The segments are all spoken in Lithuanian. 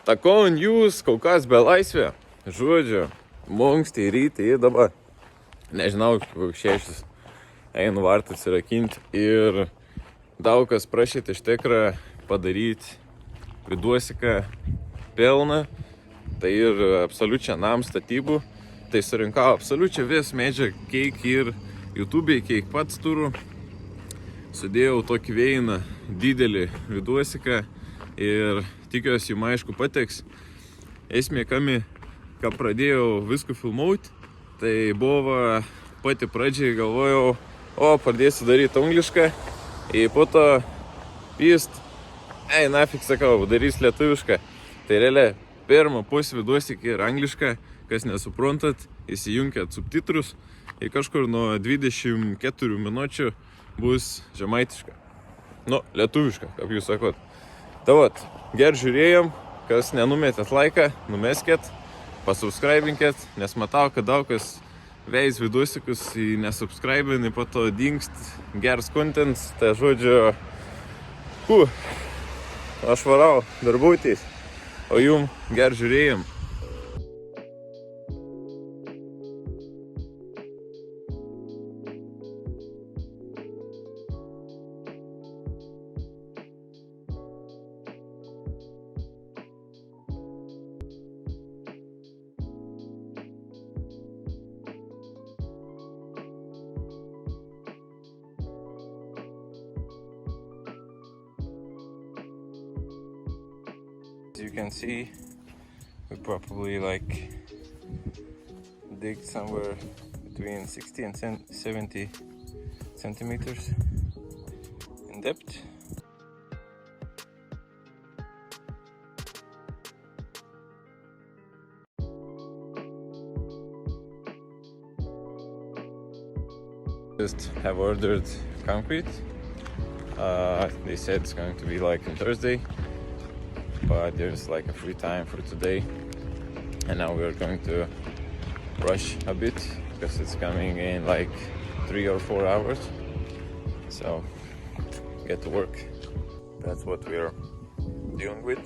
Takon jūs, Kaukas belaisvė, žodžiu, monksti rytį ir dabar, nežinau, koks šešis, einu vartą atsirakinti ir daug kas prašyti iš tikrą padaryti viduosiką pelną, tai ir absoliučią nam statybų, tai surinkau absoliučią vis medžiagą, kiek ir YouTube'ai, kiek pats turiu, sudėjau tokį veiną didelį viduosiką ir tikiuosi jums aišku patiks. Esmė kami, ką pradėjau viską filmuoti, tai buvo pati pradžiai galvojau, pradėsiu daryti anglišką ir po to pist, nafik sakau, darys lietuvišką. Tai realiai, pirmą pusę viduosikį ir anglišką, kas nesuprantat, įsijunkit subtitrus ir kažkur nuo 24 minučių bus žemaitiška. Lietuviška, kaip jūs sakot. Tai vat, ger žiūrėjom, kas nenumetėt laiką, numeskit, pasubscribinkit, nes matau, kad daug kas veis viduosikus į nesubscribinį, po to dingst geras contents, tai žodžiu, aš varau darbuotis, o jum ger žiūrėjom. As you can see, we probably dig somewhere between 60 and 70 centimeters in depth. Just have ordered concrete. They said it's going to be on Thursday. But there's a free time for today, and now we're going to rush a bit because it's coming in 3 or 4 hours, so get to work. That's what we're dealing with.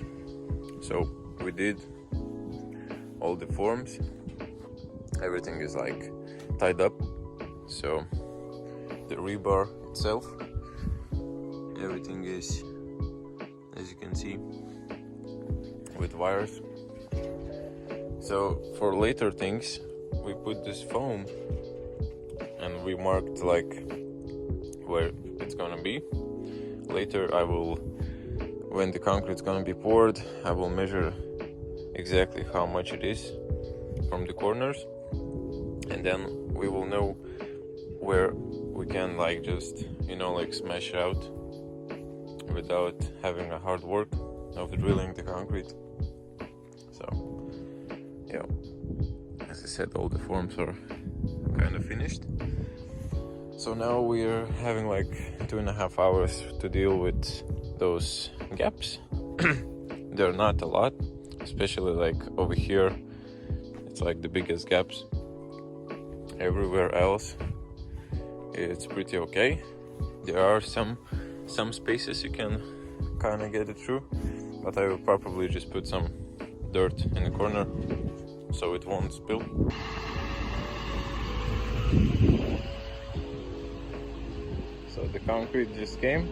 So we did all the forms, everything is tied up, so the rebar itself, everything is, as you can see, with wires. So for later things, we put this foam and we marked where it's gonna be. Later when the concrete's gonna be poured, I will measure exactly how much it is from the corners, and then we will know where we can just smash out without having a hard work of drilling the concrete. So yeah, as I said, all the forms are kind of finished. So now we're having 2.5 hours to deal with those gaps. They're not a lot, especially over here. It's the biggest gaps. Everywhere else it's pretty okay. There are some spaces you can kind of get it through, but I will probably just put some dirt in the corner so it won't spill. So the concrete just came.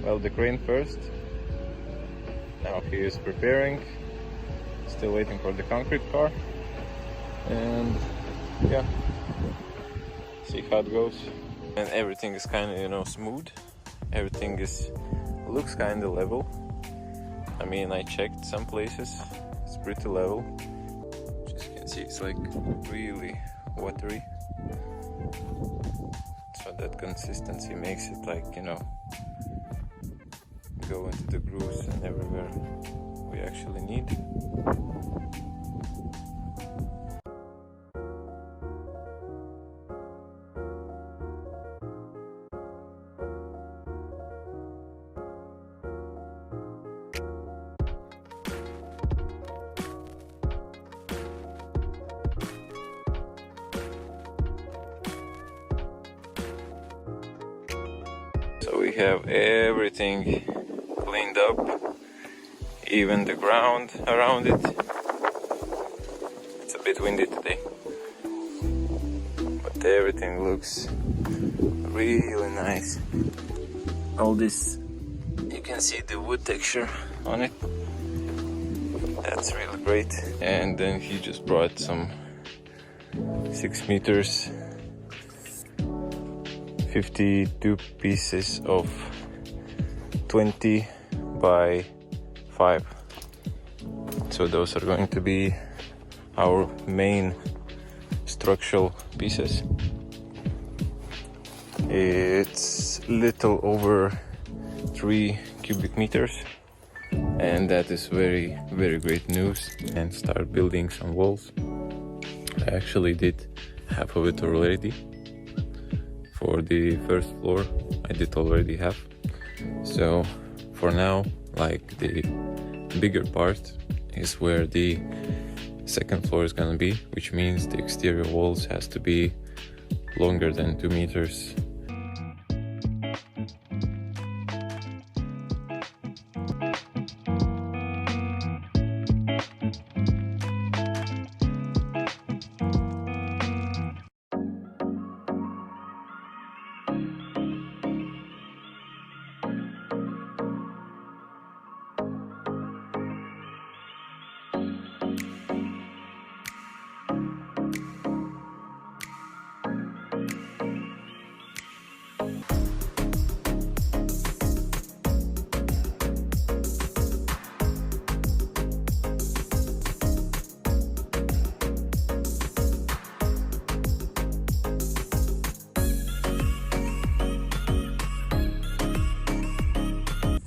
Well, the crane first. Now he is preparing. Still waiting for the concrete car. And yeah, see how it goes. And everything is kind of smooth. Everything looks kind of level. I mean, I checked some places, it's pretty level. As you can see, it's really watery. So that consistency makes it go into the grooves and everywhere we actually need. So we have everything cleaned up even the ground around it. It's a bit windy today, but everything looks really nice. All this, you can see the wood texture on it. That's really great. And then he just brought some 6 meters, 52 pieces of 20 by 5. So those are going to be our main structural pieces. It's little over 3 cubic meters, and that is very great news. And start building some walls. I actually did half of it already. For the first floor I did already half. So for now, like, the bigger part is where the second floor is gonna be, which means the exterior walls has to be longer than 2 meters.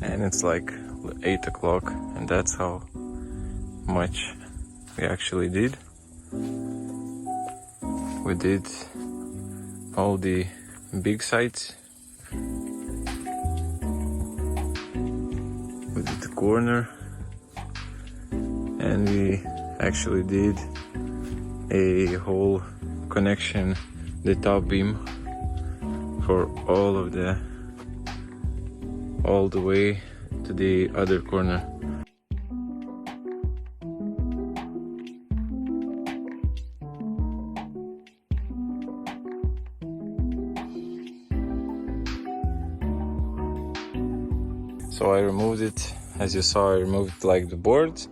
And it's like 8 o'clock, and that's how much we actually did. We did all the big sites. We did the corner, and we actually did a whole connection, the top beam, for all the way to the other corner. So I removed it, as you saw. I removed like the boards,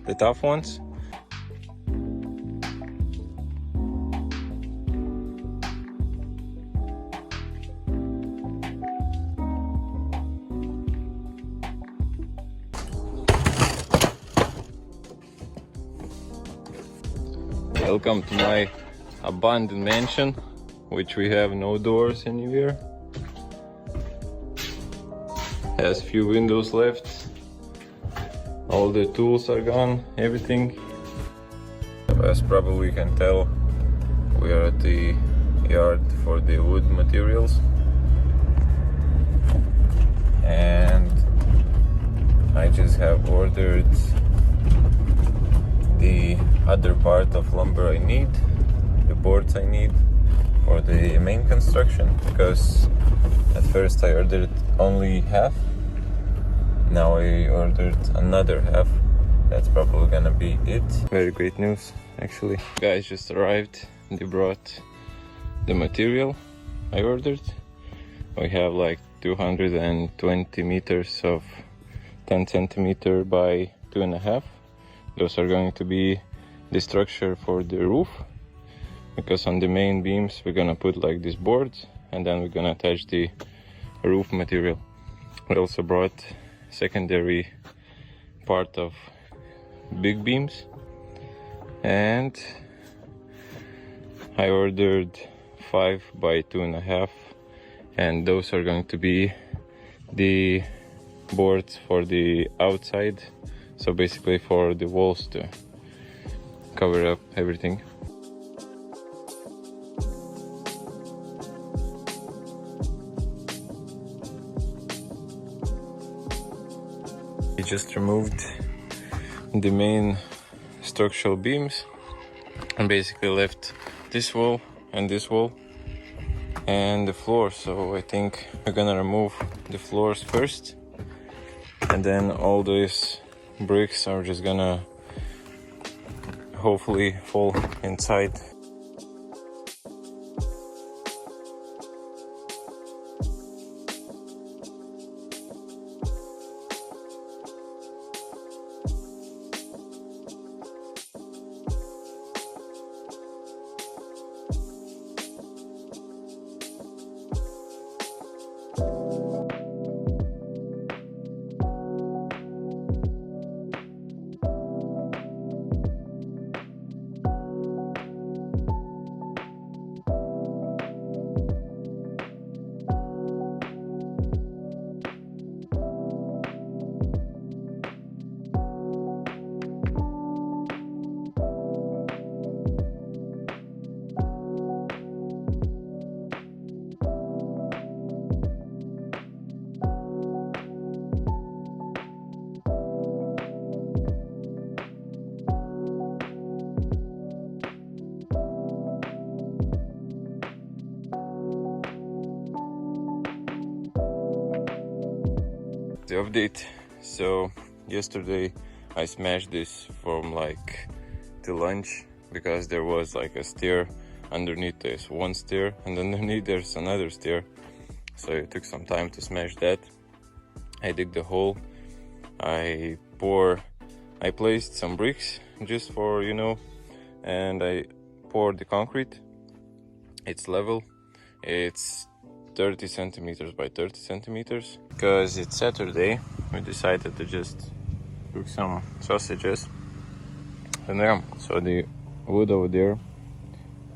the tough ones. Welcome to my abandoned mansion, which we have no doors anywhere. Has few windows left. All the tools are gone, everything. As probably you can tell, we are at the yard for the wood materials. And I just have ordered the other part of lumber I need, the boards I need for the main construction, because at first I ordered only half. Now I ordered another half. That's probably gonna be it. Very great news, actually. Guys just arrived. They brought the material I ordered. We have like 220 meters of 10 centimeter by 2.5. Those are going to be the structure for the roof, because on the main beams we're gonna put like these boards, and then we're gonna attach the roof material. We also brought secondary part of big beams, and I ordered 5 by 2.5, and those are going to be the boards for the outside, so basically for the walls to cover up everything. We just removed the main structural beams and basically left this wall and this wall and the floor. So I think we're gonna remove the floors first, and then all this bricks are just gonna hopefully fall inside. The update. So yesterday I smashed this from like to lunch because there was like a stair underneath. There's one stair and underneath there's another stair, so it took some time to smash that. I dig the hole, I placed some bricks just for, you know, and I poured the concrete. It's level, it's 30 centimeters by 30 centimeters. Because it's Saturday, we decided to just cook some sausages. And yeah, so the wood over there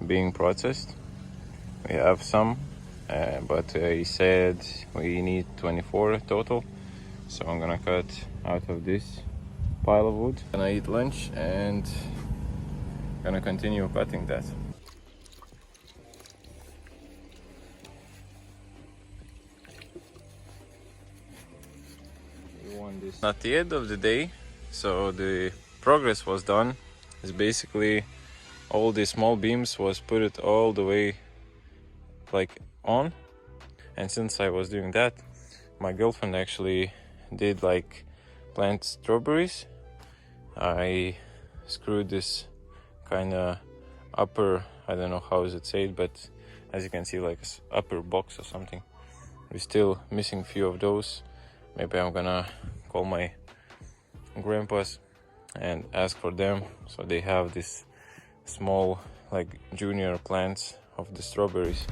being processed, we have some, but he said we need 24 total. So I'm gonna cut out of this pile of wood. Gonna eat lunch and gonna continue cutting that. At the end of the day, so the progress was done. It's basically all the small beams was put it all the way like on, and since I was doing that, my girlfriend actually did like plant strawberries. I screwed this kind of upper, I don't know how is it said, but as you can see, like upper box or something. We're still missing few of those. Maybe I'm gonna call my grandpas and ask for them, so they have this small like junior plants of the strawberries.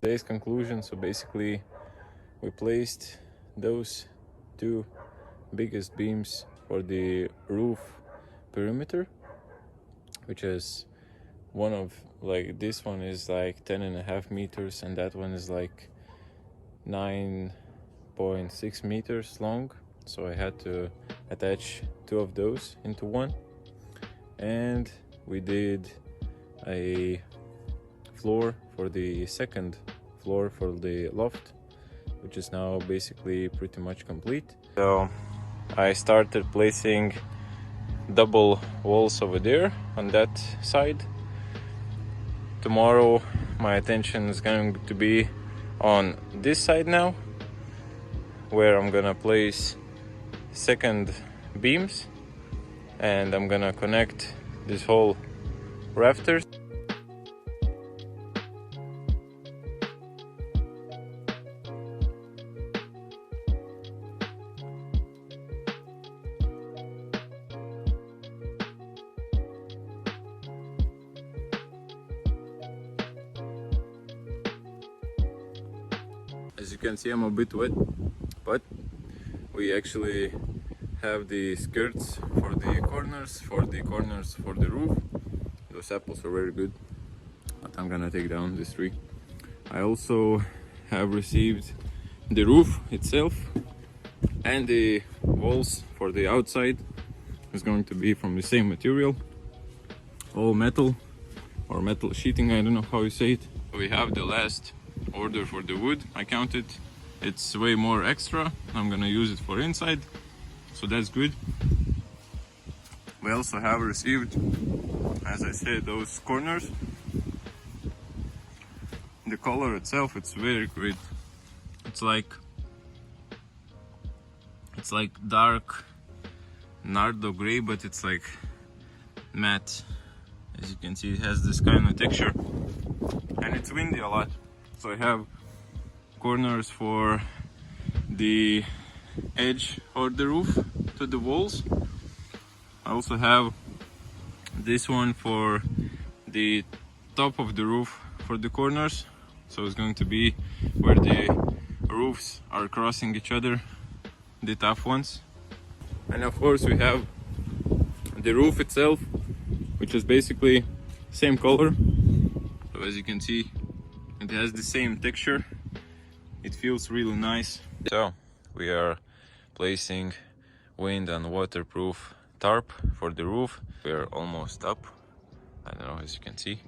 Today's conclusion, so basically we placed those two biggest beams for the roof perimeter, which is one of like, this one is like 10.5 meters and that one is like 9.6 meters long, so I had to attach two of those into one. And we did a floor for the second floor for the loft, which is now basically pretty much complete. So I started placing double walls over there on that side. Tomorrow my attention is going to be on this side now, where I'm gonna place second beams and I'm gonna connect this whole rafters. As you can see, I'm a bit wet, but we actually have the skirts for the corners, for the roof. Those apples are very good, but I'm gonna take down this tree. I also have received the roof itself, and the walls for the outside is going to be from the same material, all metal or metal sheeting, I don't know how you say it. We have the last order for the wood. I counted, it's way more extra. I'm gonna use it for inside, so that's good. We also have received, as I said, those corners. The color itself, it's very great. It's like dark nardo gray, but it's like matte. As you can see, it has this kind of texture, and it's windy a lot. So I have corners for the edge of the roof to the walls. I also have this one for the top of the roof for the corners. So it's going to be where the roofs are crossing each other, the tough ones. And of course we have the roof itself, which is basically same color. So as you can see, it has the same texture. It feels really nice. So we are placing wind and waterproof tarp for the roof. We are almost up. I don't know, as you can see,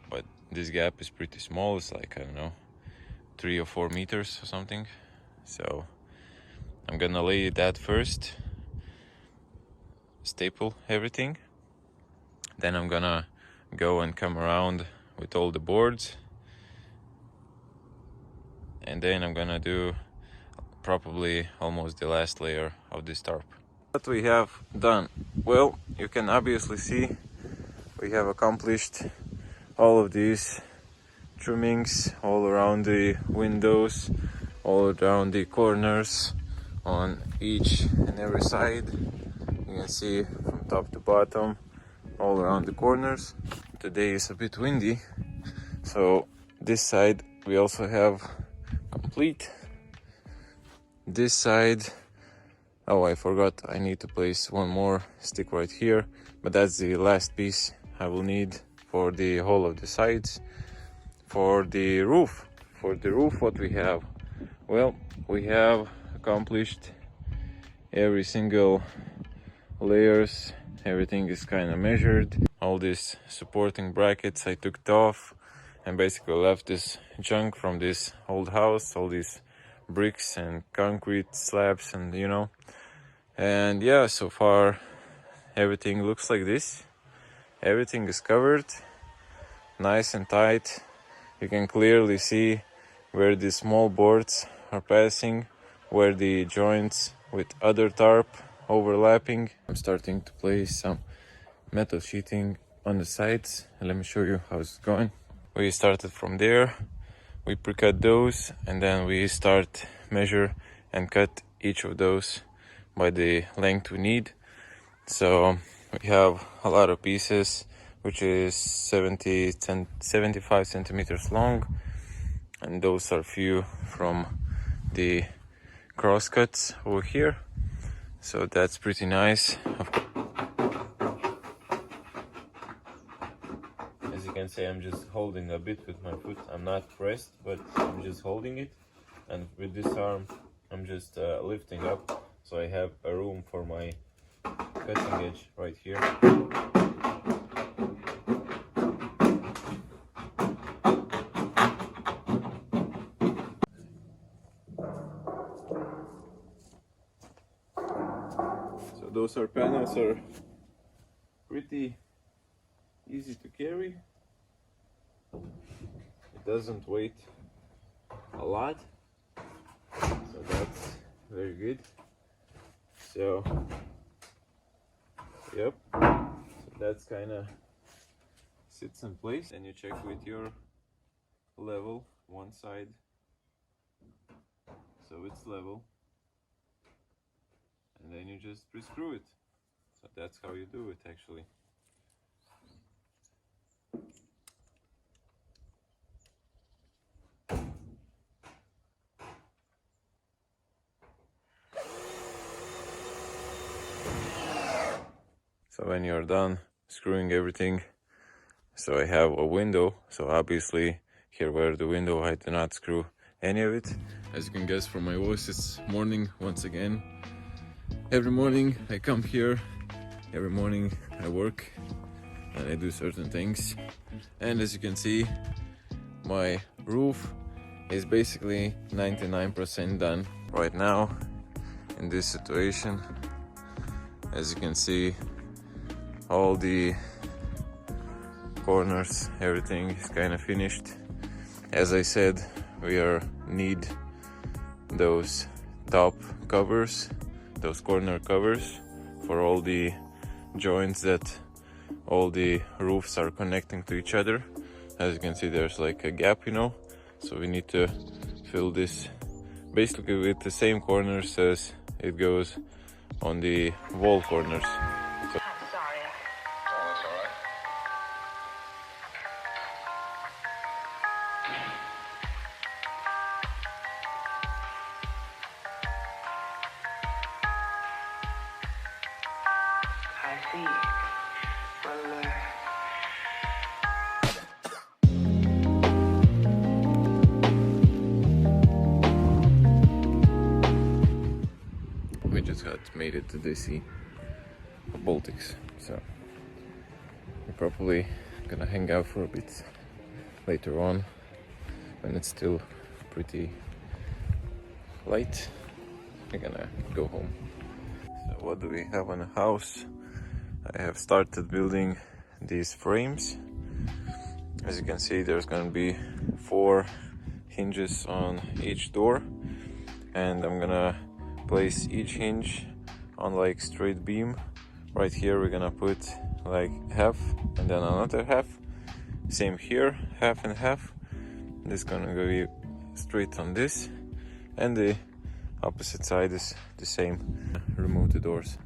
but this gap is pretty small. It's like, I don't know, 3 or 4 meters or something. So I'm gonna lay that first, staple everything, then I'm gonna go and come around with all the boards, and then I'm gonna do probably almost the last layer of this tarp. What we have done, well, you can obviously see we have accomplished all of these trimmings all around the windows, all around the corners, on each and every side. You can see from top to bottom, all around the corners. Today is a bit windy, so this side we also have complete. This side, oh, I forgot, I need to place one more stick right here, but that's the last piece I will need for the whole of the sides. For the roof, what we have, well, we have accomplished every single layers. Everything is kind of measured. All these supporting brackets I took it off and basically left this junk from this old house, all these bricks and concrete slabs, and you know. And yeah, so far everything looks like this. Everything is covered nice and tight. You can clearly see where the small boards are passing, where the joints with other tarp overlapping. I'm starting to place some metal sheeting on the sides, and let me show you how it's going. We started from there, we pre-cut those, and then we start measure and cut each of those by the length we need. So we have a lot of pieces, which is 75 centimeters long, and those are few from the cross cuts over here, so that's pretty nice. As you can see, I'm just holding a bit with my foot. I'm not pressed, but I'm just holding it, and with this arm I'm just lifting up, so I have a room for my cutting edge right here. So those panels are pretty easy to carry. It doesn't weigh a lot, so that's very good. So yep, so that's kind of sits in place, and you check with your level one side, so it's level, and then you just pre-screw it. So that's how you do it actually. So when you're done screwing everything, so I have a window, so obviously here where the window I do not screw any of it. As you can guess from my voice, it's morning once again. Every morning I come here, every morning I work and I do certain things. And as you can see, my roof is basically 99% done right now in this situation. As you can see, all the corners, everything is kind of finished. As I said, we need those top covers, those corner covers for all the joints that all the roofs are connecting to each other. As you can see, there's like a gap, so we need to fill this basically with the same corners as it goes on the wall corners. So I see. Well, we just had made it to the sea of Baltics, so we're probably gonna hang out for a bit later on when it's still pretty light. We're gonna go home. So what do we have on the house? I have started building these frames. As you can see, there's gonna be 4 hinges on each door, and I'm gonna place each hinge on like straight beam. Right here we're gonna put like half and then another half. Same here, half and half. This is gonna go straight on this, and the opposite side is the same. Remove the doors.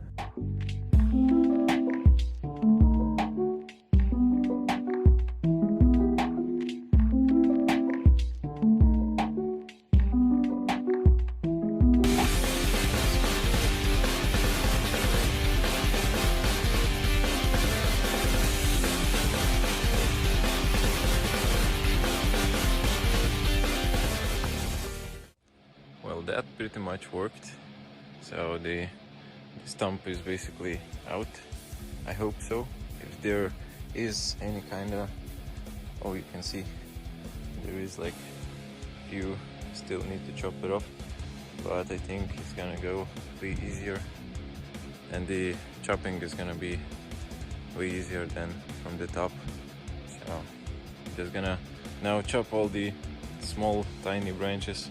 Well, that pretty much worked. So the stump is basically out. I hope so. If there is any kind of, oh, you can see there is like few still need to chop it off, but I think it's gonna go way easier, and the chopping is gonna be way easier than from the top. So I'm just gonna now chop all the small tiny branches.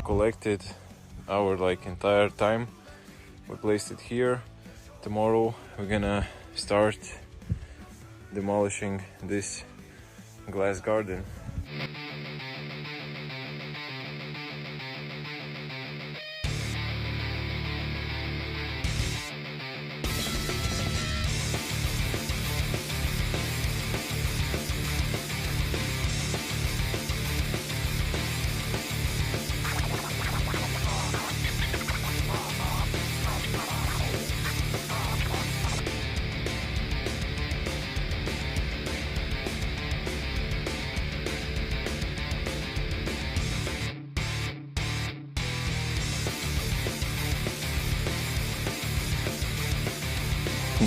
Collected our like entire time. We placed it here. Tomorrow we're gonna start demolishing this glass garden.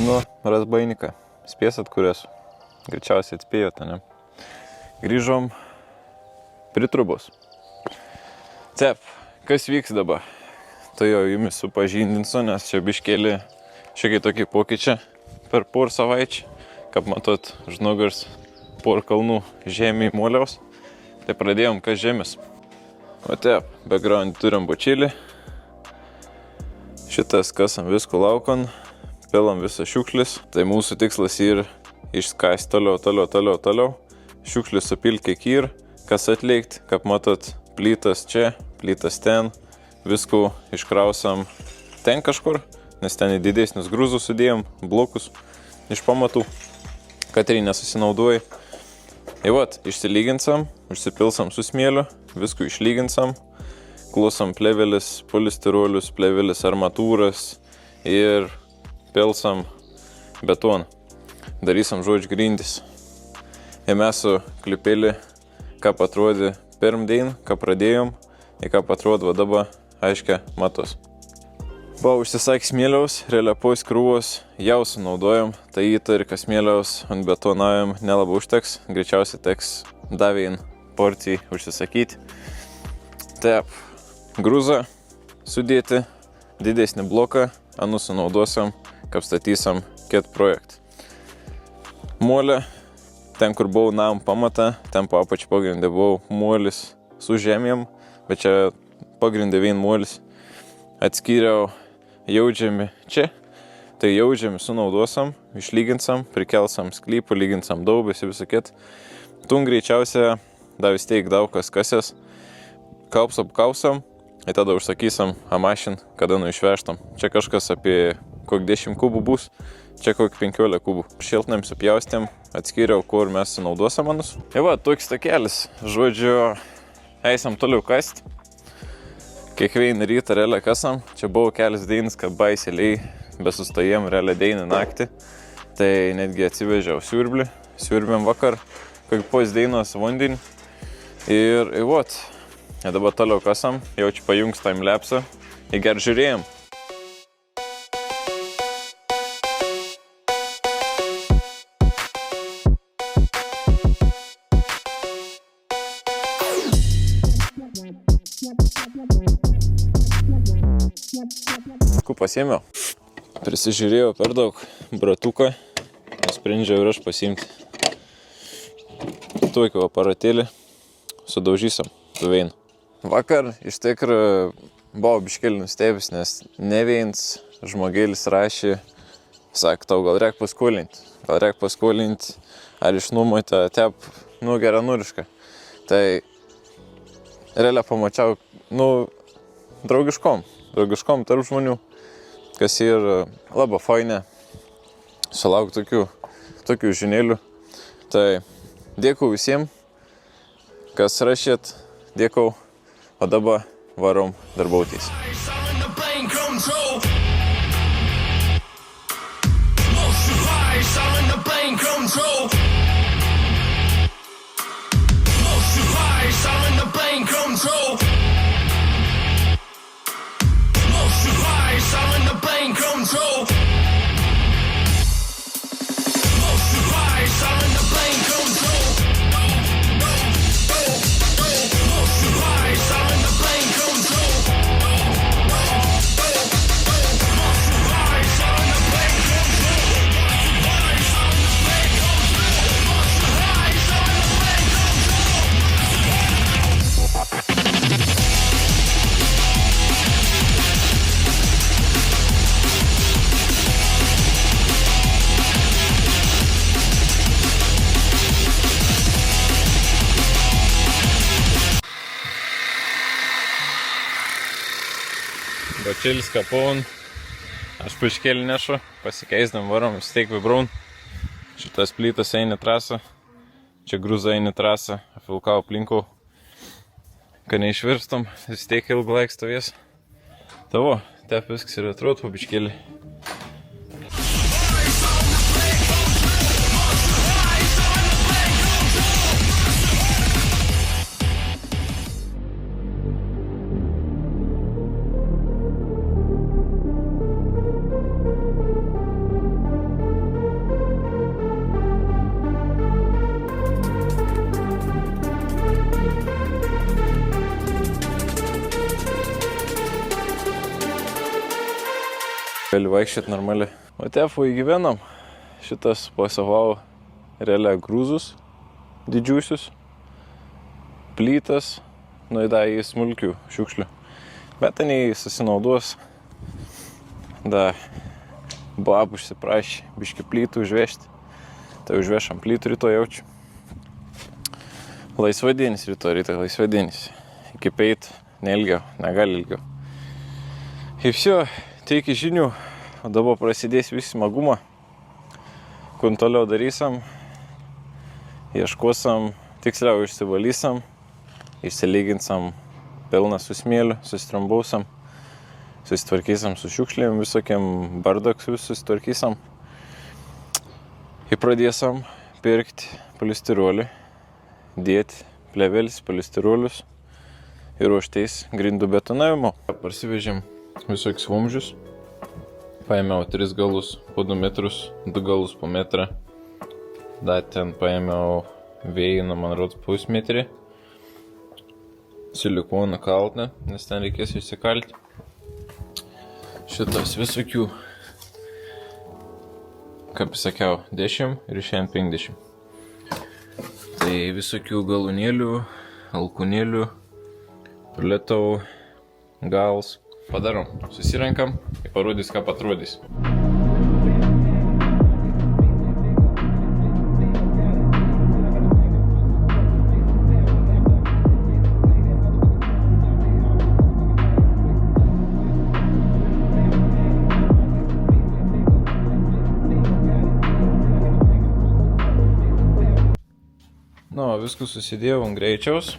Nu, razbainika. Spėsat, kur esu? Greičiausiai atspėjote, ne? Grįžom prie trubos. Cep, kas vyks dabar? Tai jau jumis supažindinsiu, nes čia biškėlį šiokie tokie pokyčiai per porą savaičių. Kaip matot, žnugars porą kalnų žemė moliaus. Tai pradėjom kas žemės. O taip, background turim bočilį. Šitas kasam visko laukon. Pelam visą šiukšlis. Tai mūsų tikslas yra išskast toliau. Šiukšlių supilkė kyr, kas atlikt, kaip matot, plytas čia, plytas ten, viskų iškrausam ten kažkur, nes ten į didesnius grūzus sudėjom, blokus iš pamatų, kad ir nesusinaudoja. Ir vat, išsilyginsam, užsipilsam su smėliu, viskų išlyginsam, klusam plevelis, polistirolius, plevelis, armatūras ir pilsam betoną. Darysim žodžiu grindis. Ir mes su klipėlį, ką atrodė pirm dien, ką pradėjom, ir ką atrodo dabar, aiškia, matos. Buvo užsisak smėliaus, reliapos krūvos, jau sunaudojom, tai įta ir kas smėliaus ant betonavim nelabai užteks, greičiausiai teks davėin porcijai užsisakyti. Taip, grūzą sudėti, didesnį bloką, anu sunaudosim, kaip statysim kit projektą. Molė, ten kur buvau nam pamatą, ten po apačią pagrindė buvau molis su žemėm, bet čia pagrindė vien molis. Atskyriau jaudžiami čia, tai jaudžiami sunaudosim, išlyginsam, prikelsam sklypų, lyginsam daubės ir visą kitą. Tun greičiausia, da vis tiek daug kas kasės, apkausam ir tada užsakysim mašin, kada išvežtam. Čia kažkas apie kokį 10 kubų bus, čia kokį 15 kubų. Šiltnam supjaustėm, atskyriau, kur mes sunaudosim manus. Ir va, toks takelis, žodžiu, eisam toliau kast. Kiekvieną rytą realiai kasam, čia buvo kelias dienas, kad baisėliai besustojėm realiai dieną naktį. Tai netgi atsivežiau siurblį, siurbėm vakar, kokį pos dienos vandenį. Ir vat, ir dabar toliau kasam, jau čia pajungs timelapsą ir ger žiūrėjom. Pasiėmiau. Prisižiūrėjau per daug bratuką, nusprendžiau ir aš pasiimti. Tokį aparatėlį sudaužysim, tuvein. Vakar iš tikrųjų buvau biškėlį nustebęs, nes ne vienas žmogėlis rašė, sako, tau gal reik paskolinti, ar išnuomoti tep, geranorišką. Tai realiai pamačiau, draugiškom tarp žmonių, kas ir labai fainė sulaukti tokių žinėlių. Tai dėkui visiems, kas rašėt, dėkui, o dabar varom darbautis. Bačelis kapon, aš puškelį nešu, pasikeisdam varom, vis tiek vibraun. Šitas plytas eini trasą, čia grūza eini trasą, filkau aplinkau, kad neišvirstam, vis tiek ilgą laiką stovės. Tavo, tep viskas ir atrodo po biškelį. Gali vaikščiat normaliai. O tefu įgyvenam. Šitas pasavau realiai grūzus didžiusius, plytas, nuėda į smulkių šiukšlių. Bet ten jį susinaudos. Da, bab užsiprašė biškį plytų užvežti. Tai užvešam plytų rytoj jaučiu. Laisvadienis rytoj, laisvadienis. Iki 5, neilgiau, negali ilgiau. Ir все, tai iki žinių, o dabar prasidės visi smagumą. Kur toliau darysim, ieškosim, tiksliau išsivalysim, išsilyginsim pilną su smėliu, susitrambausim, susitvarkysim su šiukšlėm, visokiam bardaksus susitvarkysim. Ir pradėsim pirkti polistirolį, dėti plevelis, polistirolius ir ruoštis grindų betonavimo. Parsivežėm visokius vamzdžius. Paėmiau 3 galus po 2 metrus, 2 galus po metrą. Dar ten paėmiau vėjino, man rodos, pusmetrį. Silikoną kaltą, nes ten reikės išsikalti. Šitas visokių, kaip sakiau, 10 ir šiandien 50. Tai visokių galūnėlių, alkūnėlių, pletau, gals. Padarom, susirenkam ir parodys, ką atrodys. Viskus susidėjau ant greičiaus.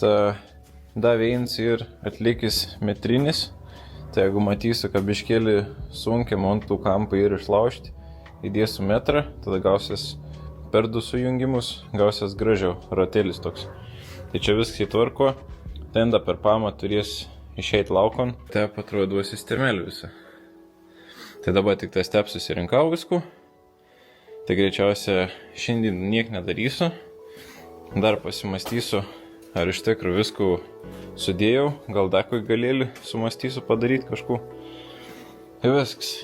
Da veins ir atlikis metrinis. Tai jeigu matysiu, kad biškėlį sunkiam ant tų kampų ir išlaužti, įdėsiu metrą, tada gausias per 2 sujungimus, gausias gražiau ratėlis toks. Tai čia viskas įtvarko. Tenda per pamą turės išeiti laukon. Tai atrodo sistemelį visą. Tai dabar tik tas step susirinkau viskų. Tai greičiausia šiandien niek nedarysiu. Dar pasimastysiu, ar iš tikrųjų viskų sudėjau, gal dar kokį galėlį sumastysiu padaryti kažku. Ir viskas.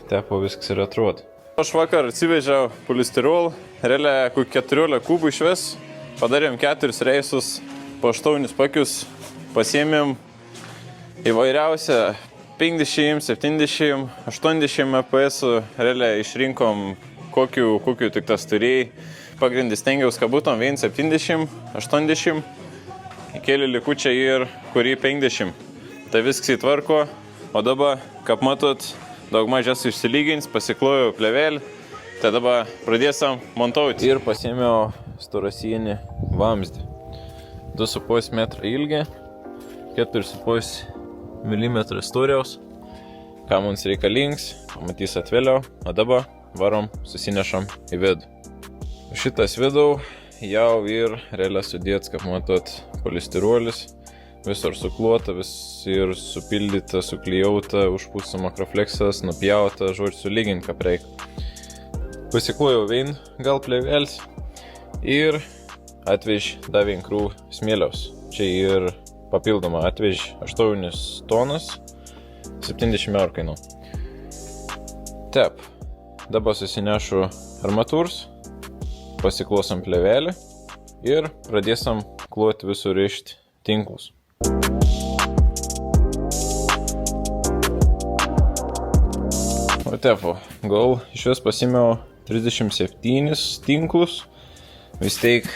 Tepo viskas ir atrodo. Aš vakar atsivežiau polistirolą, realiai 14 kubų išves. Padarėm 4 reisus, po 8 pakius, pasiėmėm įvairiausią 50, 70, 80 fps, realiai išrinkom kokių tik tas turėjai. Pagrindis stengiaus, kad būtum 170, 80, keli likučiai ir kurį 50. Tai viskas įtvarko, o dabar, kaip matot, daug mažas išsilygins, pasiklojau plevelį, tai dabar pradėsim montuoti. Ir pasiėmiau storasienį vamzdį. 2,5 metrą ilgį, 4,5 mm storiaus. Ką mums reikalings, pamatys atvėliau, o dabar varom, susinešam į vidų. Šitas vidau jau ir realiai sudėts, kaip matot, polistirolis, visur sukluota, ir supildyta, suklijauta, užpūsta makrofleksas, nupjauta, žodžiu, sulygint, kaip reikia. Pasiklojau vein gal plevelis ir atvež davė krū smėliaus. Čia ir papildoma atvež 8 tonas, 70 eurų kainų. Taip, dabar susinešu armatūrs. Pasiklosim plevelį ir pradėsim kloti visur rišti tinklus. O tepo, gal iš vis pasimiau 37 tinklus. Vis teik,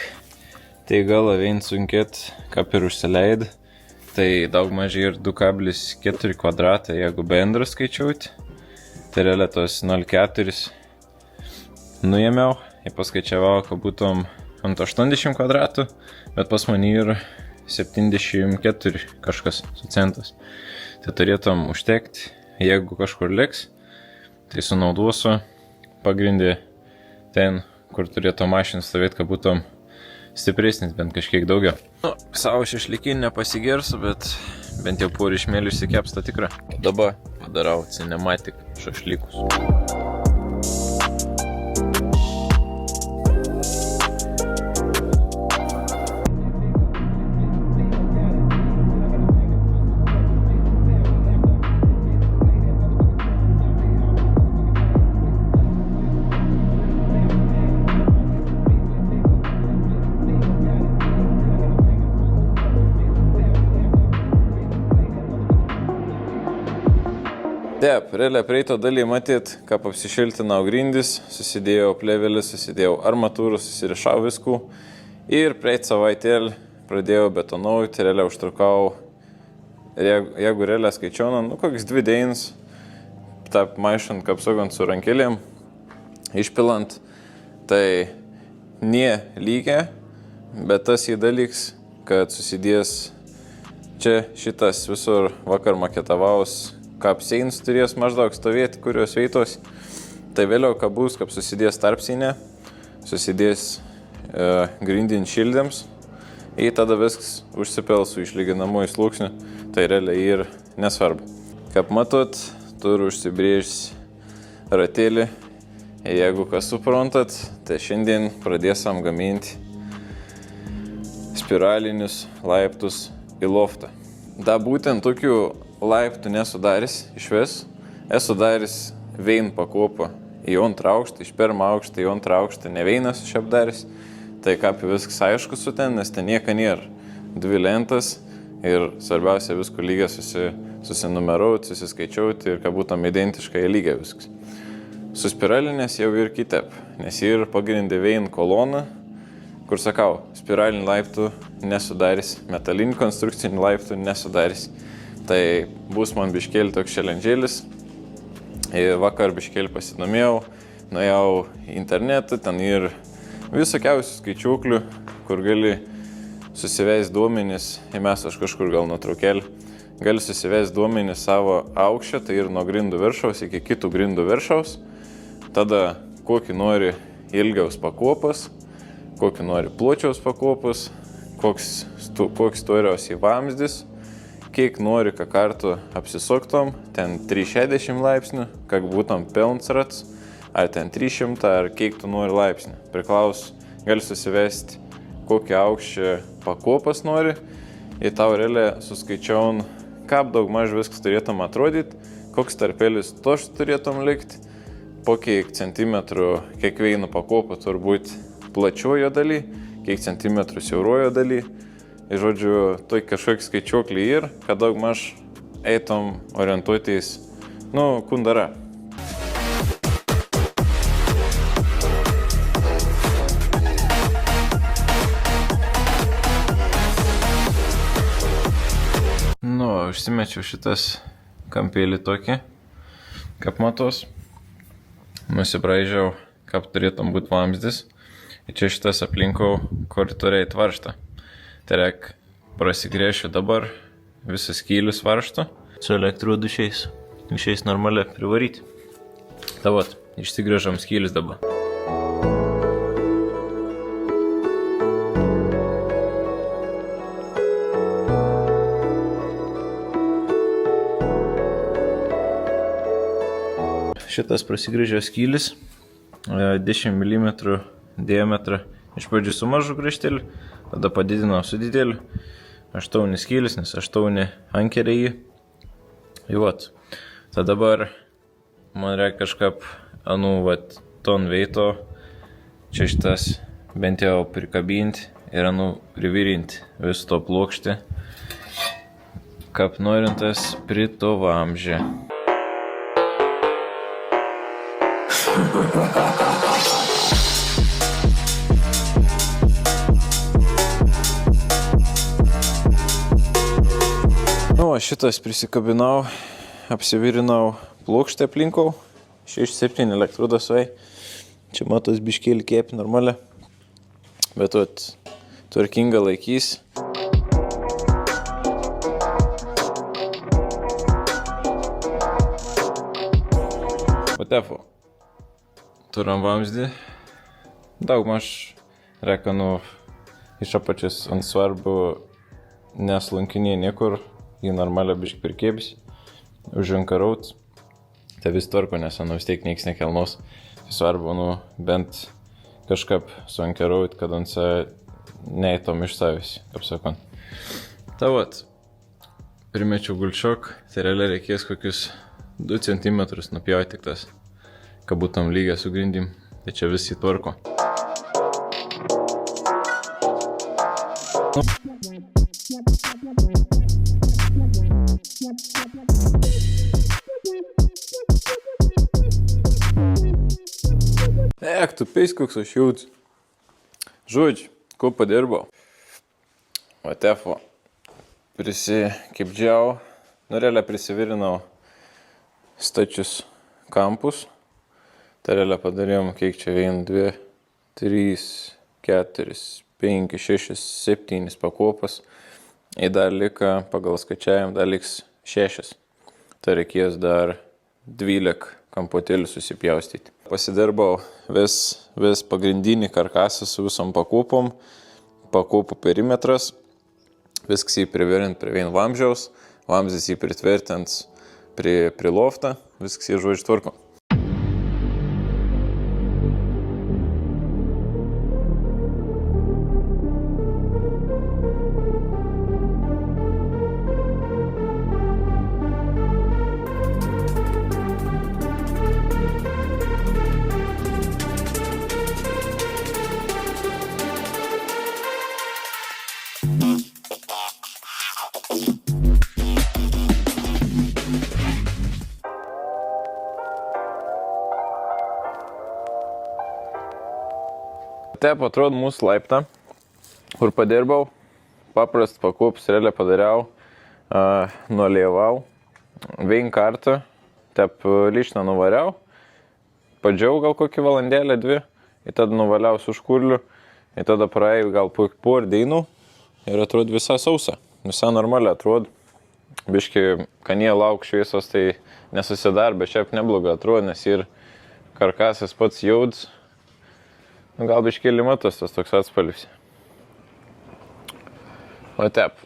tai gal vein sunkėt, kaip ir užsileid. Tai daug mažiai ir 2,4 kvadratai, jeigu bendrą skaičiuoti. Tai realiai tos 0,4 nuėmiau. Ir paskaičiavau, kad būtum ant 80 kvadratų, bet pas mane yra 74 kažkas su centas. Tai turėtum užtekti, jeigu kažkur liks, tai sunauduosiu pagrindį ten, kur turėtų mašiną stovėti, kad būtum stipresnis, bent kažkiek daugiau. Savo šašlikinį nepasigersiu, bet bent jau porį šmėlių išsikepsta tikra. Dabar padarau cinematik šašlikus. Taip, realiai prieito daly matyt, kaip apsišiltinau grindis, susidėjau plevelį, susidėjau armatūrų, susirišau viskų ir prieit savaitėlį pradėjau betonauti, realiai užtrukau, jeigu realiai skaičiau, kokius 2 dienas, taip maišant, kaip sakant, su rankelėm, išpilant, tai nie lygia, bet tas įdalyks, kad susidės čia šitas visur vakar maketavaus, kaip seinis turės maždaug stovėti, kurios veitos. Tai vėliau, kaip bus, kaip susidės tarpsinė, susidės grindin šildėms ir tada viskas užsipels su išlyginamuoju sluoksniu. Tai realiai ir nesvarbu. Kaip matot, turiu užsibrėžęs ratelį. Jeigu kas suprantat, tai šiandien pradėsim gaminti spiralinius laiptus į loftą. Da būtent tokių laiptų nesudarys išvis. Esu darys vein pakopą į 2 aukštą, iš 1 aukštą į 2 aukštą, ne veinas šiaip darys. Tai kaip viskas aišku su ten, nes ten nieka nėra. 2 lentas ir svarbiausia visko lygia susinumerauti, susiskaičiauti ir kad būtum identiškai lygia viskas. Su spiralinės jau ir kitaip, nes ir pagrindė vein koloną, kur sakau, spiralinių laiptų nesudarys, metalinių konstrukcinių laiptų nesudarys. Tai bus man biškėlį toks challengėlis. Vakar biškėlį pasidomėjau, nuėjau į internetą, ten ir visokiausių skaičiuklių, kur gali susivesti duomenis, įmes aš kažkur gal nuotraukėlį, gali susivesti duomenis savo aukščio, tai ir nuo grindų viršaus iki kitų grindų viršaus, tada kokį nori ilgiaus pakopas, kokį nori pločiaus pakopas, koks storiaus į vamzdis, kiek nori, ką kartų apsisuktom, ten 360 laipsnių, kad būtum pelnsrats, ar ten 300, ar kiek tu nori laipsnių. Priklaus, gali susivesti, kokį aukščią pakopas nori, ir tau realiai suskaičiaun, kaip daug maž viskas turėtum atrodyti, koks tarpelis toš turėtum likti, po kiek centimetrų kiekvieno pakopą turbūt plačiojo daly, kiek centimetrų siaurojo daly. Ir žodžiu, tai kažkokį skaičiuoklį ir, kad daug maž eitom orientuotis, kundara. Užsimečiau šitas kampėlį tokį, kaip matos. Nusibraižiau, kaip turėtum būti vamzdis. Ir čia šitas aplinkau koridoriai tvarštą. Tai reik prasigrėšiu dabar visas skylius varžto. Su elektrodu išeis normaliai privaryti. Tai vat, išsigrėžam skylius dabar. Šitas prasigrėžio skylis 10 mm diametrą. Iš pradžių su mažu grįžteliu, tada padidinau su dideliu. 8 skylis, nes 8 ankeriai jį. Vat. Tada dabar man reikia kažkaip ton veito čia šitas bent jau prikabinti ir privirinti visų to plokštį, kaip norintas prito vamžė. Šitas prisikabinau, apsivirinau plokštę aplinkau, 6-7 elektrodas vai. Čia matos biškėlį kėpi normaliai, bet tvarkinga laikys. Patefo. Turim vamzdį. Daugmaž reikia iš apačios ant svarbu neslankinė niekur. Jį normaliai biškį prikėbis, užrinkaraut. Tai vis tvarko, nes vis tiek nieks nekelnos. Tai svarbu, bent kažkaip suankaraut, kad ant neįtom iš savęs, kaip sakant. Tai vat, primečiau gulčiok, tai realiai reikės kokius 2 cm nupjauti tik tas, kad būtum lygia su grindim. Tai čia visi tvarko. tu peis, koks aš jaučiu. Žodžiu, ko padirbau. O tefo prisikibdžiau, realiai prisivirinau stačius kampus. Tai realiai padarėjom, kiek čia 1, 2, 3, 4, 5, 6, 7 pakopas. Ir dar lika, pagal skaičiavim, dar liks 6. Tai reikės dar 12 kampotėlių susipjaustyti. Pasidirbau vis pagrindinį karkasą su visom pakopom, pakopų perimetras, viskas jį privirint prie vien vamzdžiaus, vamzdis jį pritvirtins prie loftą, viskas jį žodžiu tvarko. Taip atrodo mūsų laiptą, kur padirbau, paprast pakops, realiai padariau, nuolievau, vien kartą, taip lyšną nuvariau, padžiau gal kokį valandėlę, 2, ir tada nuvaliau su škurliu, ir tada praėjau gal porą dienų ir atrodo visa sausa, visa normaliai atrodo. Biški, kanie lauk šviesos, tai nesusidar, bet šiaip neblogai atrodo, nes ir karkasas pats jauds. Gal biškį limatas tas toks atspalvis. O taip,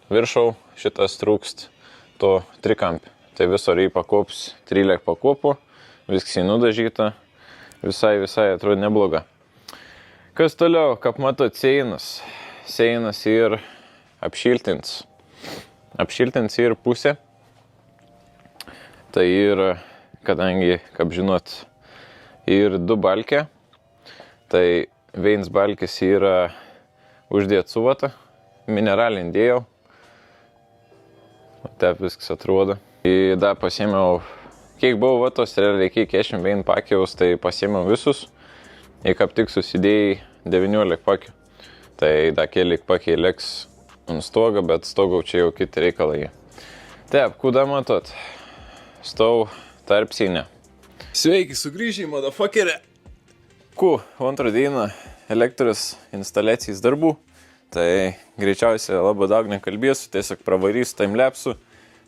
viršau šitas trūkst to trikampį. Tai viso reikia pakops 13 pakopų, viskas jį nudažyta, visai atrodo nebloga. Kas toliau, kaip matot, seinas ir apšiltins. Apšiltins ir pusė. Tai ir, kadangi, kaip žinot, ir 2 balkė. Tai viens balkis yra uždėt suvata, mineralinį dėjau. Taip viskas atrodo. Ir dar pasiėmiau, kiek buvo vatos, realiai kiek 41 pakiaus, tai pasiėmiau visus. Ir kaip tik susidėjai 19 pakių. Tai dar keliek pakiai liks ant stogą, bet stogau čia jau kiti reikalai. Taip, kuda matot, stau tarpsinę. Sveiki, sugrįžai, motherfuckerė! Antrą dieną elektros instaliacijos darbų, tai greičiausiai labai daug nekalbėsiu, tiesiog pravarysiu timelapsu.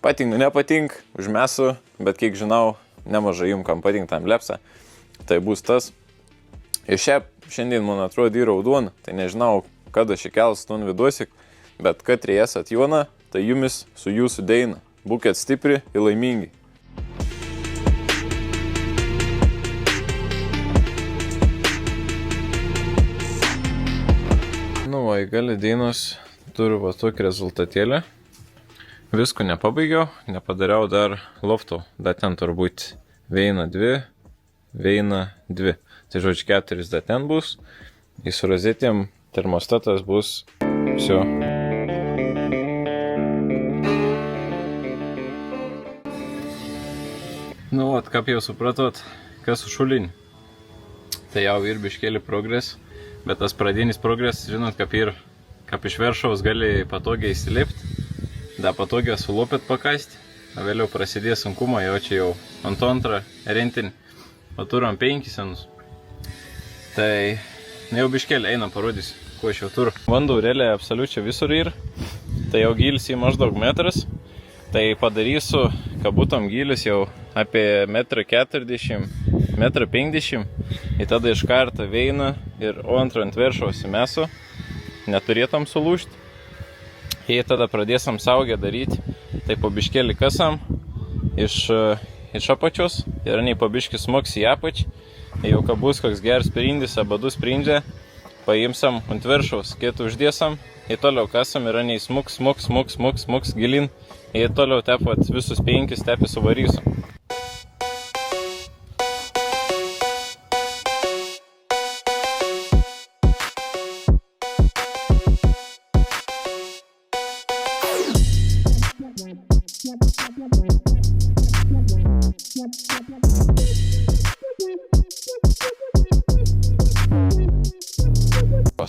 Patinka, nepatinka, užmesiu, bet kiek žinau, nemažai jums kam patinka timelapsą, tai bus tas. Ir šiandien, man atrodo, yra raudona, tai nežinau, kada šį kels ton viduosik, bet kad esat Jona, tai jumis su jūsų daina. Būkit stipri ir laimingi. Į gali dainos turiu va tokį rezultatėlį. Visko nepabaigiau, nepadariau dar lofto, dar ten turbūt 1, 2. Tai žodžiu 4 dar ten bus. Ir su rozetėm termostatas bus viso. Nu, vat, kaip jau supratot, kas su šulinį. Tai jau ir biškėlį progres. Bet tas pradinis progres, žinot, kaip iš viršaus gali patogiai įsilipti, dar patogiai sulopėt pakasti, o vėliau prasidės sunkumai, o čia jau ant antrą rentinį, o turim 5 senus. Tai jau biškėlį einam parodysiu, ko aš jau turiu. Vandau realiai absoliučiai visur yra, tai jau gilis į maždaug metras, tai padarysiu, kad būtum gilis jau apie 1,40 m, 1,50 m. Ir tada iš karto veina ir antrą ant viršaus įmesu, neturėtum sulūžti. Ir tada pradėsim saugę daryti, tai po biškėlį kasam iš apačios ir nei po biškį smoks į apačią. Jau kad bus koks geras sprindis, arba 2 sprindžiai, paimsam ant viršaus, kitų uždėsam ir toliau kasam ir nei smuks gilin ir toliau tepat visus 5 tepį suvarysim.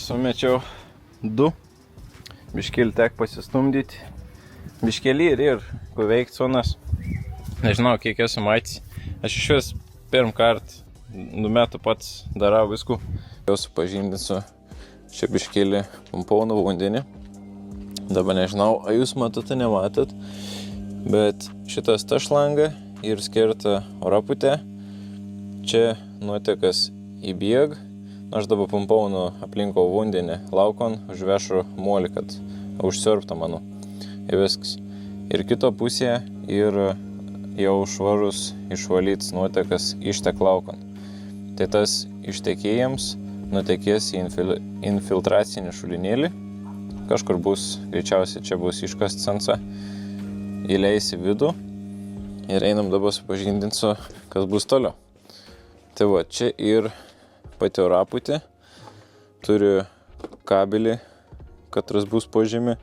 sumečiau 2. Biškėlį tek pasistumdyti. Biškėlį ir paveikti sonas. Nežinau, kiek esu matęs. Aš iš vis pirm kart 2 metų pats darau viskų. Jau supažindinsiu čia biškėlį pumpaunu vandenį. Dabar nežinau, ar jūs matote, nematot. Bet šitas ta šlanga ir skirta oraputė. Čia nuotekas įbėg. Aš dabar pumpaunu aplinkau vandenį laukon, užvešu molį, kad užsiurbta mano. Ir viskas. Ir kito pusėje ir jau švarus išvalyts nuotekas ištek laukon. Tai tas ištekėjams nutekės į infiltracinį šulinėlį. Kažkur bus, greičiausiai čia bus iškast sensa. Įleis į vidų. Ir einam dabar supažindinsiu, kas bus toliau. Tai va, čia ir pati oraputė. Turi kabelį, katras bus po žemį.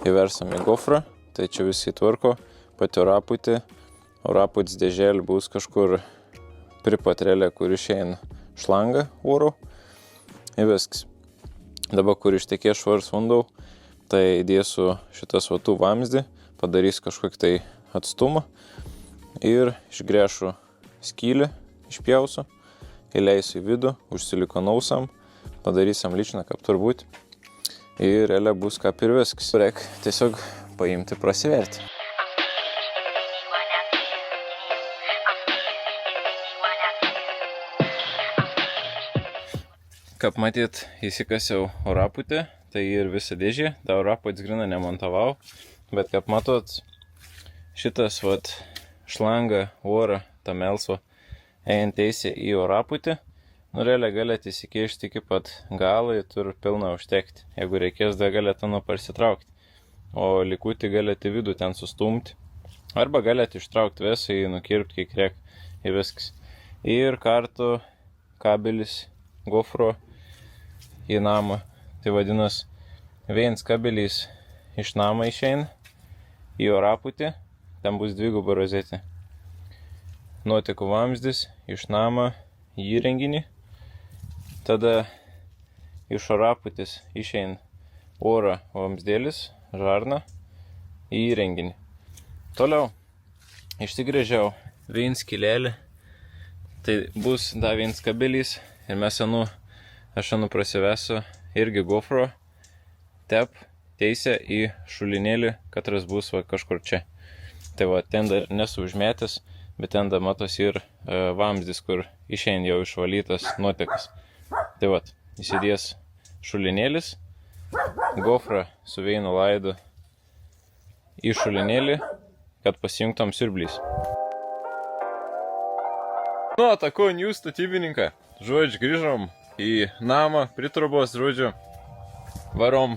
Įversam į gofrą. Tai čia visi tvarko. Pati oraputė. Oraputės dėželė bus kažkur pripatrelė, kur išeina šlanga oro. Ir viskas. Dabar, kur ištekės švars vandau, tai dėsiu šitas vatų vamzdį, padarys kažkokį tai atstumą ir išgręšiu skylę, išpjausiu, įleisiu į vidų, užsilikonausam, padarysim lyčiną, kaip turbūt. Ir realiai bus kaip ir viskas. Reik tiesiog paimti, prasiverti. Kaip matyt, įsikasiau oraputę, tai ir visą dėžį, tą oraputės gryną nemontavau, bet kaip matot, šitas vat šlanga oro, ta melsva, einant teisė į oraputę, realiai galite įsikeišti iki pat galo, jį turi pilną užtekti, jeigu reikės, dar galite nuo parsitraukti, o likutį galite vidų ten sustumti, arba galite ištraukti visą, jį nukirpti, kiek reik, ir viskas. Ir kartu kabelis gofro į namą. Tai vadinas, vienas kabelis iš namą išeina į oraputę, ten bus 2 rozetė. Nuotekų vamzdis iš namą į įrenginį, tada iš oraputės išeina oro vamzdėlis, žarna į įrenginį. Toliau išsigręžiau vieną skylelį, tai bus dar vienas kabelis ir aš prasivesiu irgi gofro tep teisę į šulinėlį, katras bus va, kažkur čia. Tai va, ten dar nesu užmetęs, bet ten dar matos ir vamzdis, kur išeina jau išvalytas nuotekas. Tai va, įsidės šulinėlis, gofrą su vienu laidu į šulinėlį, kad pasijungtam siurblys. Nu, atako jūs statybininką. Žodžiu, grįžom į namą, pritrubos, žodžiu, varom,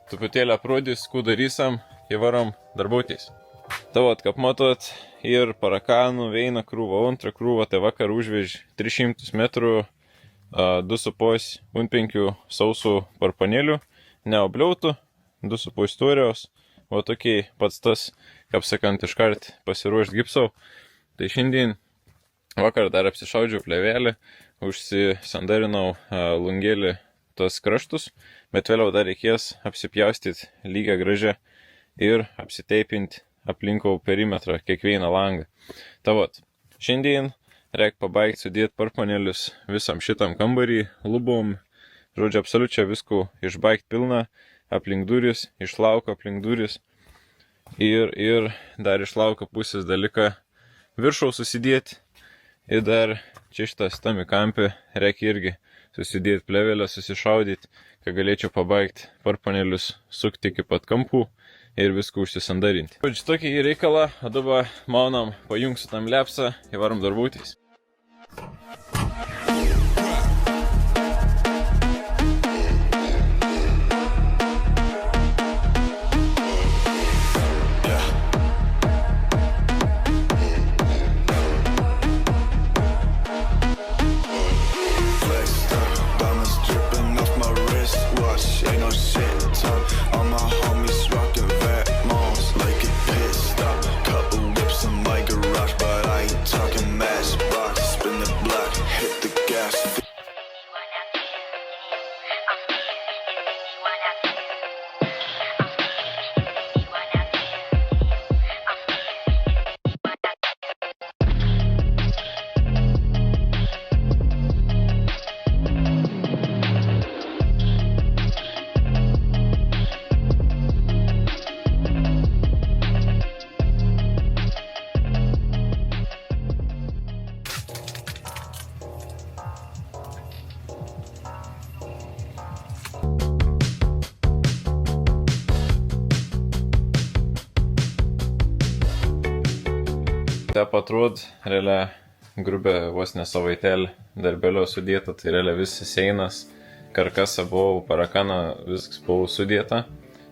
truputėlį aprodys, ku darysam, ir varom darbautis. Tavot, kaip matot, ir parakanų veina krūva, antrą krūvą, tai vakar užvež 300 metrų, 2,5 sausų parpanėlių, neobliautų, 2,5 storiaus, o tokiai pats tas, kaip sakant, iškart pasiruošt gipsau. Tai šiandien vakar dar apsišaudžiau plėvelį, užsisandarinau lungėlį tos kraštus, bet vėliau dar reikės apsipjaustyti lygią gražią ir apsiteipinti aplinkau perimetrą kiekvieną langą. Tavot, šiandien reik pabaigti sudėti parpanelius visam šitam kambarį, lubom, žodžiu, absoliučiai viskų išbaigti pilną, aplink duris, iš lauko aplink duris ir dar iš lauko pusės dalyką viršau susidėti. Ir dar čia šitas tam į kampį reikia irgi susidėti plėvelę, susišaudyti, kad galėčiau pabaigti parpanelius, sukti iki pat kampų ir viską užsisandarinti. Žodžiu, tokį reikalą, o dabar maunam, pajungsiu tam lepsą ir varom darbuotis. Talking matchbox, spin the block. Tep atrod, realia grubė vos ne savaitelį darbelio sudėta, tai realia visi seinas, karkasa buvo, parakana, viskas buvo sudėta.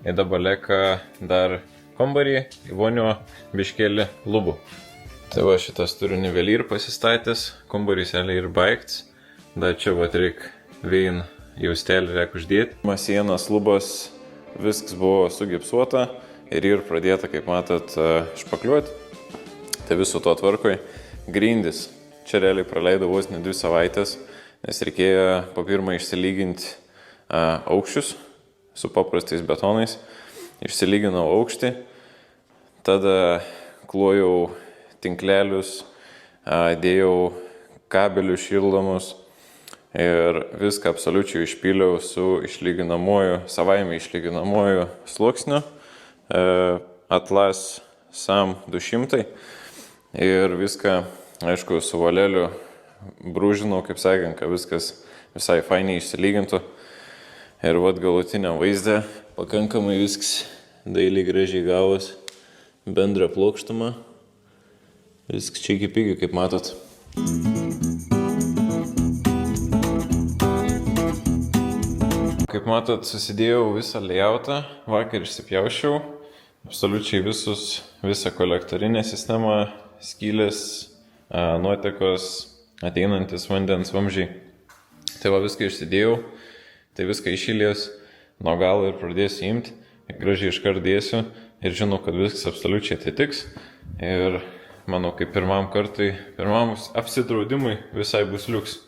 Ir dabar lieka dar kambarį, įvonio biškėlį lubų. Tai va, šitas turiu nivelį ir pasistatęs, kambarys realiai ir baigts. Dar čia va reik vėjin jaustelį reik uždėti. Sienas, lubos, viskas buvo sugipsuota ir pradėta, kaip matot, špakliuoti. Tai viso to tvarkoj. Grindis. Čia realiai praleidau vos ne 2 savaitės, nes reikėjo po pirmą išsilyginti aukščius su paprastais betonais. Išsilyginau aukštį, tada klojau tinklelius, dėjau kabelius šildomus ir viską absoliučiai išpyliau su savaime išlyginamuoju sluoksniu Atlas SAM 200 ir viską, aišku, su valeliu brūžinau, kaip sakant, kad viskas visai fainiai išsilygintų. Ir vat galutiniam vaizdą pakankamai viskas dailiai gražiai gavos, bendrą plokštumą. Viskas čia iki, kaip matot. Kaip matot, susidėjau visą layoutą, vakar išsipjaušiau, absoliučiai visą kolektorinę sistemą, skylės, nuotekos, ateinantis vandens vamzdžiai. Tai va viską išsidėjau, tai viską išėlės nuo galo ir pradėsiu imti, gražiai iškart dėsiu ir žinau, kad viskas absoliučiai atitiks. Ir manau, kaip pirmam apsidraudimui visai bus liuks.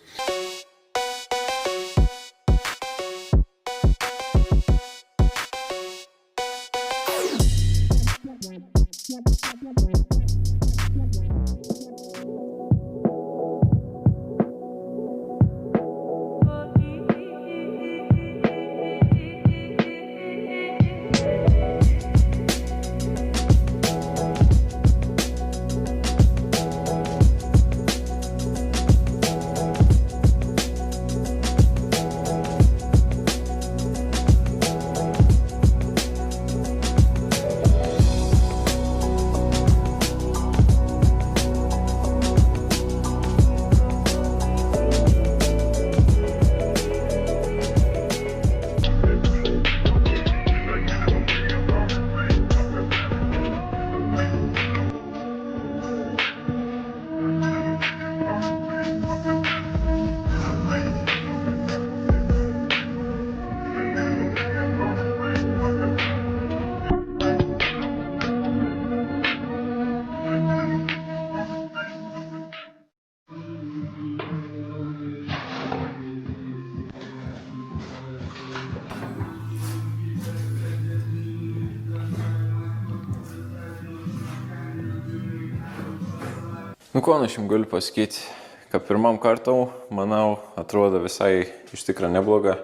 Nu ko, aš jums galiu pasakyti, kad pirmam kartau, manau, atrodo visai iš tikrųjų nebloga.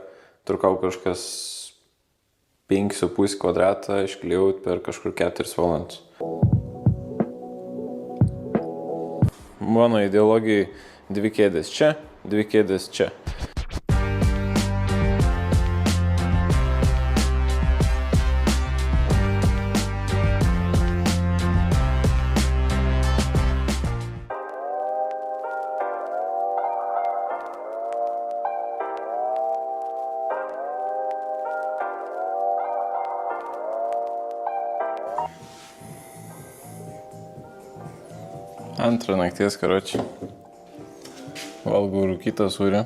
Trukau kažkas 5,5 kvadratą, išklijau per kažkur 4 valandas. Mano ideologijai 2 kėdės čia, 2 kėdės čia. Antrą nakties, karočiui. Valgau rūkytą sūrį.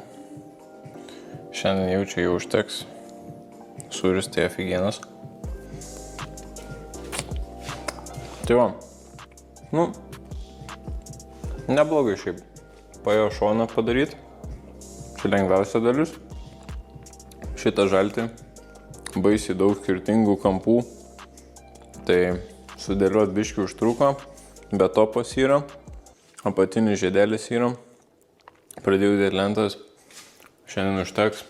Šiandien jaučiu jau užteks. Sūris tai afigienas. Tai va. Nu, neblogai šiaip. Paėjo šoną padaryti. Čia lengviausia dalis. Šitą žaltį. Baisiai daug skirtingų kampų. Tai sudėliot biškį užtruko. Be topas yra. Apatinis žiedelis yra. Pradėjau dėti lentas. Šiandien užteks.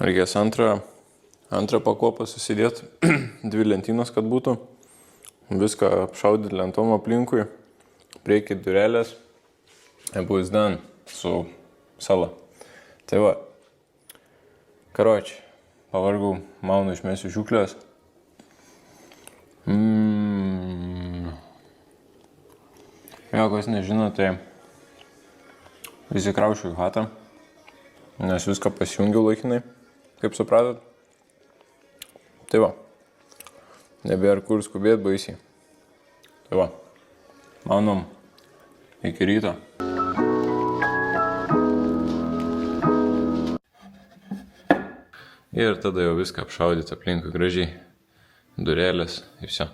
Reikės antrą pakopą susidėti. 2 lentynos, kad būtų. Viską apšaudyti lentom aplinkui. Priekį durelės. Bus done su sala. Tai va. Karočiui. Pavargau. Maunu išmesiu šiukšlės. Jo, kas nežino, tai įsikraušiu į hatą, nes viską pasijungiau laikinai, kaip supratot. Tai va, nebėra kur skubėti baisiai. Tai va, manom, iki ryto. Ir tada jau viską apšaudyti aplinkui gražiai, durelės ir viso.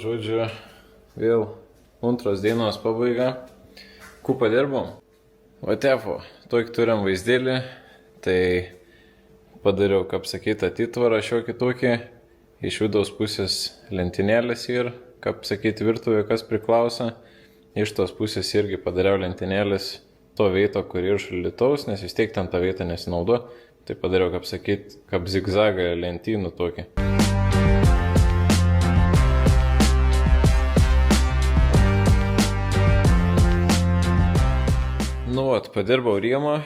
Žodžiu, vėl antros dienos pabaiga. Ku padirbom? Va tefo, tokį turim vaizdėlį, tai padariau, kaip sakyt, atitvarą šiokį tokį, iš vidaus pusės lentynėlės ir, kaip sakyt, virtuvė, kas priklauso. Iš tos pusės irgi padariau lentynėlės to veito, kur ir šaldytaus, nes vis tiek ten tą veitą nesinaudo. Tai padariau, kaip sakyt, kaip zigzagą lentynų tokį. Nu, vat, padirbau rėmą,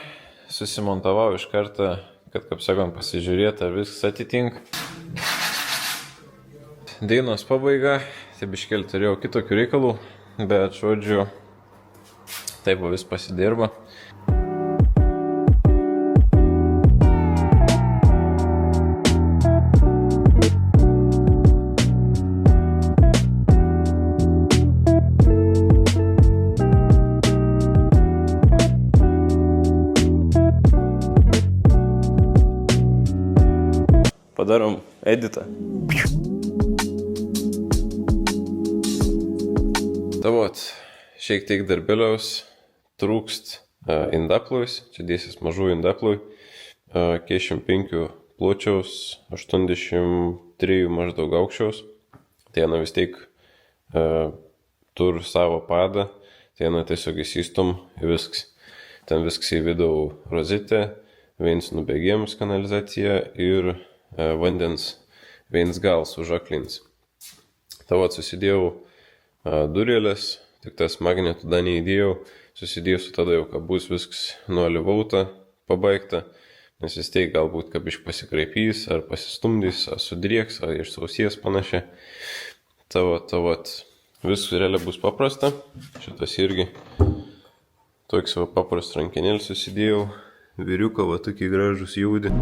susimontavau iš karto, kad, kaip sakom, pasižiūrėti, ar viskas atitinka. Dainos pabaiga, tai biškėl turėjau kitokių reikalų, bet, žodžiu, taip vis pasidirba. Padarom editą. Tai vat, šiek tiek darbeliaus, trūkst indaplus, čia dėsis mažų indaplui, 45 pločiaus, 83 maždaug aukščiaus. Tai jie vis tiek turi savo padą, tai jie tiesiog įsistum ir viskas. Ten viskas į vidų rozetę, viens nubėgėms kanalizacija ir vandens viens gals užaklins. Tavo susidėjau durėlės, tik tas magnetų dar neįdėjau, susidėsiu tada jau, kad bus viskas nuolivauta, pabaigta, nes vis tiek galbūt kad iš pasikraipys, ar pasistumdys, ar sudrieks, ar išsausės panašiai. Tavo, viskas realiai bus paprasta, šitas irgi toks paprastas rankenėlis susidėjau, vyriuką, va tokį gražus jaudį.